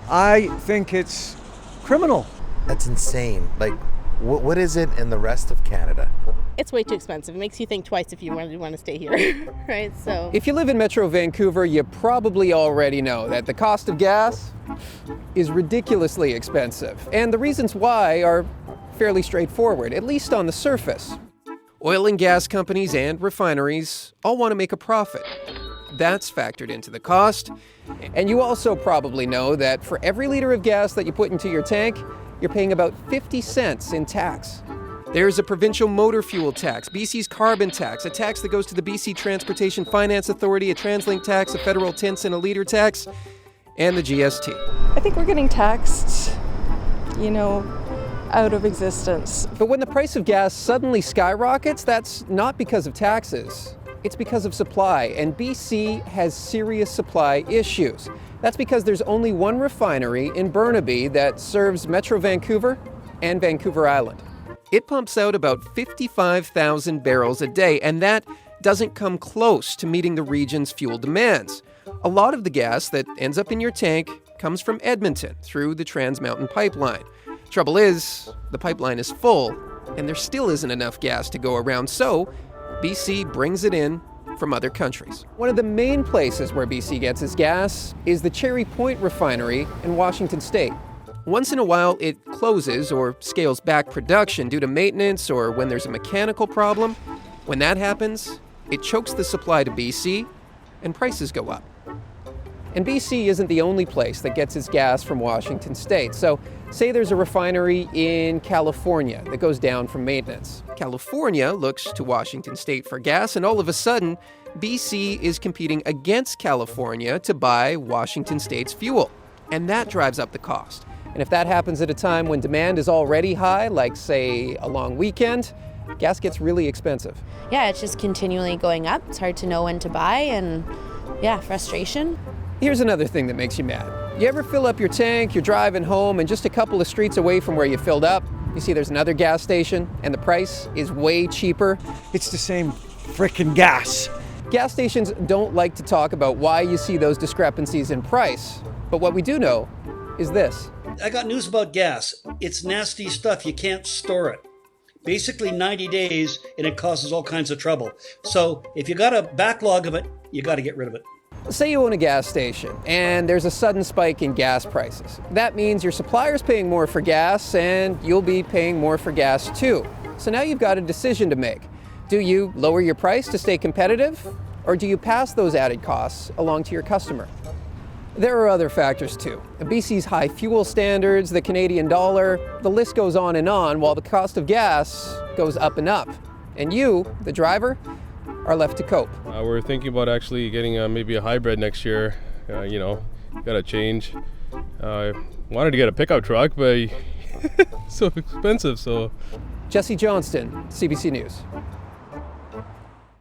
I think it's criminal. That's insane. Like, what is it in the rest of Canada? It's way too expensive. It makes you think twice if you want to stay here, right? So if you live in Metro Vancouver, you probably already know that the cost of gas is ridiculously expensive. And the reasons why are fairly straightforward, at least on the surface. Oil and gas companies and refineries all want to make a profit. That's factored into the cost. And you also probably know that for every liter of gas that you put into your tank, you're paying about 50 cents in tax. There's a provincial motor fuel tax, BC's carbon tax, a tax that goes to the BC Transportation Finance Authority, a TransLink tax, a federal 10-cent a liter tax, and the GST. I think we're getting taxed, out of existence. But when the price of gas suddenly skyrockets, that's not because of taxes. It's because of supply, and BC has serious supply issues. That's because there's only one refinery in Burnaby that serves Metro Vancouver and Vancouver Island. It pumps out about 55,000 barrels a day, and that doesn't come close to meeting the region's fuel demands. A lot of the gas that ends up in your tank comes from Edmonton through the Trans Mountain Pipeline. Trouble is, the pipeline is full, and there still isn't enough gas to go around, so BC brings it in from other countries. One of the main places where BC gets its gas is the Cherry Point refinery in Washington State. Once in a while, it closes or scales back production due to maintenance or when there's a mechanical problem. When that happens, it chokes the supply to BC and prices go up. And BC isn't the only place that gets its gas from Washington State. So say there's a refinery in California that goes down from maintenance. California looks to Washington State for gas, and all of a sudden, BC is competing against California to buy Washington State's fuel. And that drives up the cost. And if that happens at a time when demand is already high, like, say, a long weekend, gas gets really expensive. Yeah, it's just continually going up. It's hard to know when to buy, and frustration. Here's another thing that makes you mad. You ever fill up your tank, you're driving home, and just a couple of streets away from where you filled up, you see there's another gas station, and the price is way cheaper? It's the same frickin' gas. Gas stations don't like to talk about why you see those discrepancies in price. But what we do know is this. I got news about gas. It's nasty stuff. You can't store it. Basically 90 days, and it causes all kinds of trouble. So if you got a backlog of it, you got to get rid of it. Say you own a gas station, and there's a sudden spike in gas prices. That means your supplier's paying more for gas, and you'll be paying more for gas too. So now you've got a decision to make. Do you lower your price to stay competitive, or do you pass those added costs along to your customer? There are other factors too. BC's high fuel standards, the Canadian dollar, the list goes on and on, while the cost of gas goes up and up. And you, the driver, are left to cope. We're thinking about actually getting maybe a hybrid next year. Got to change. Wanted to get a pickup truck, but it's so expensive. So. Jesse Johnston, CBC News.